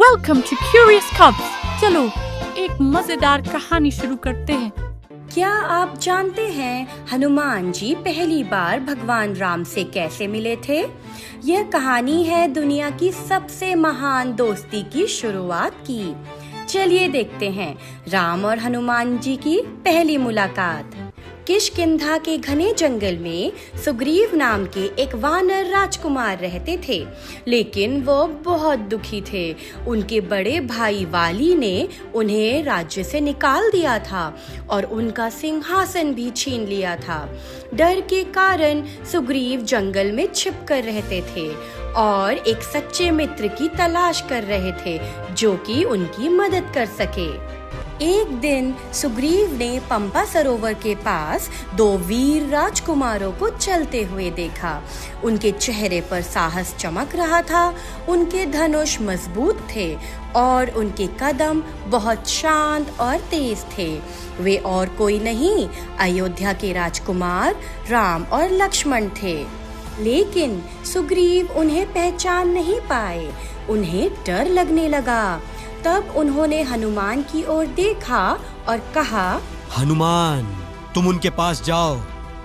Welcome to curious कब्स। चलो एक मजेदार कहानी शुरू करते हैं। क्या आप जानते हैं हनुमान जी पहली बार भगवान राम से कैसे मिले थे? यह कहानी है दुनिया की सबसे महान दोस्ती की शुरुआत की। चलिए देखते हैं राम और हनुमान जी की पहली मुलाकात। किष्किंधा के घने जंगल में सुग्रीव नाम के एक वानर राजकुमार रहते थे, लेकिन वो बहुत दुखी थे। उनके बड़े भाई वाली ने उन्हें राज्य से निकाल दिया था और उनका सिंहासन भी छीन लिया था। डर के कारण सुग्रीव जंगल में छिप कर रहते थे और एक सच्चे मित्र की तलाश कर रहे थे जो कि उनकी मदद कर सके। एक दिन सुग्रीव ने पंपा सरोवर के पास दो वीर राजकुमारों को चलते हुए देखा। उनके चेहरे पर साहस चमक रहा था, उनके धनुष मजबूत थे और उनके कदम बहुत शांत और तेज थे। वे और कोई नहीं, अयोध्या के राजकुमार राम और लक्ष्मण थे। लेकिन सुग्रीव उन्हें पहचान नहीं पाए। उन्हें डर लगने लगा। तब उन्होंने हनुमान की ओर देखा और कहा, हनुमान, तुम उनके पास जाओ,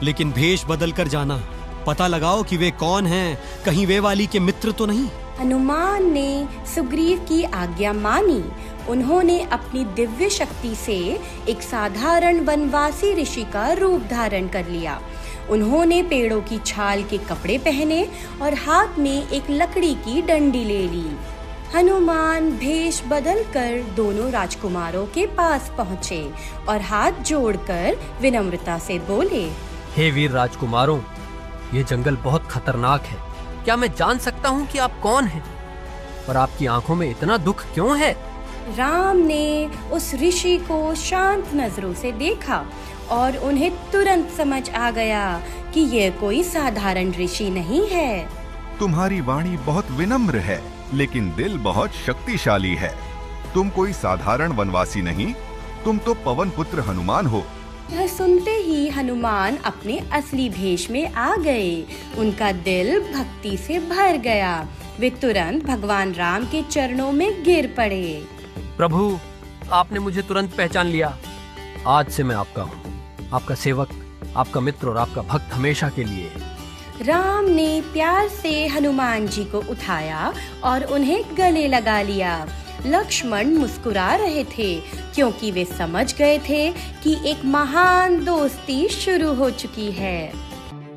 लेकिन भेष बदल कर जाना। पता लगाओ कि वे कौन हैं, कहीं वे वाली के मित्र तो नहीं। हनुमान ने सुग्रीव की आज्ञा मानी। उन्होंने अपनी दिव्य शक्ति से एक साधारण वनवासी ऋषि का रूप धारण कर लिया। उन्होंने पेड़ों की छाल के कपड़े पहने और हाथ में एक लकड़ी की डंडी ले ली। हनुमान भेष बदलकर दोनों राजकुमारों के पास पहुँचे और हाथ जोड़कर विनम्रता से बोले, हे वीर राजकुमारों, ये जंगल बहुत खतरनाक है। क्या मैं जान सकता हूँ कि आप कौन हैं और आपकी आंखों में इतना दुख क्यों है? राम ने उस ऋषि को शांत नजरों से देखा और उन्हें तुरंत समझ आ गया कि यह कोई साधारण ऋषि नहीं है। तुम्हारी वाणी बहुत विनम्र है, लेकिन दिल बहुत शक्तिशाली है। तुम कोई साधारण वनवासी नहीं, तुम तो पवन पुत्र हनुमान हो। यह सुनते ही हनुमान अपने असली भेष में आ गए। उनका दिल भक्ति से भर गया। वे तुरंत भगवान राम के चरणों में गिर पड़े। प्रभु, आपने मुझे तुरंत पहचान लिया। आज से मैं आपका हूँ, आपका सेवक, आपका मित्र और आपका भक्त हमेशा के लिए। राम ने प्यार से हनुमान जी को उठाया और उन्हें गले लगा लिया। लक्ष्मण मुस्कुरा रहे थे क्योंकि वे समझ गए थे कि एक महान दोस्ती शुरू हो चुकी है।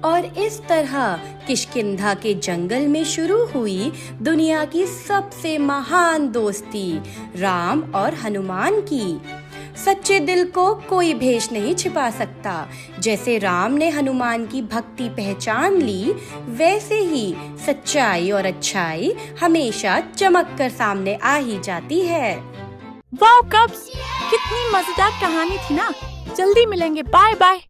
और इस तरह किष्किंधा के जंगल में शुरू हुई दुनिया की सबसे महान दोस्ती राम और हनुमान की। सच्चे दिल को कोई भेष नहीं छिपा सकता। जैसे राम ने हनुमान की भक्ति पहचान ली, वैसे ही सच्चाई और अच्छाई हमेशा चमक कर सामने आ ही जाती है। वाओ कब्स, कितनी मजेदार कहानी थी ना। जल्दी मिलेंगे, बाय बाय।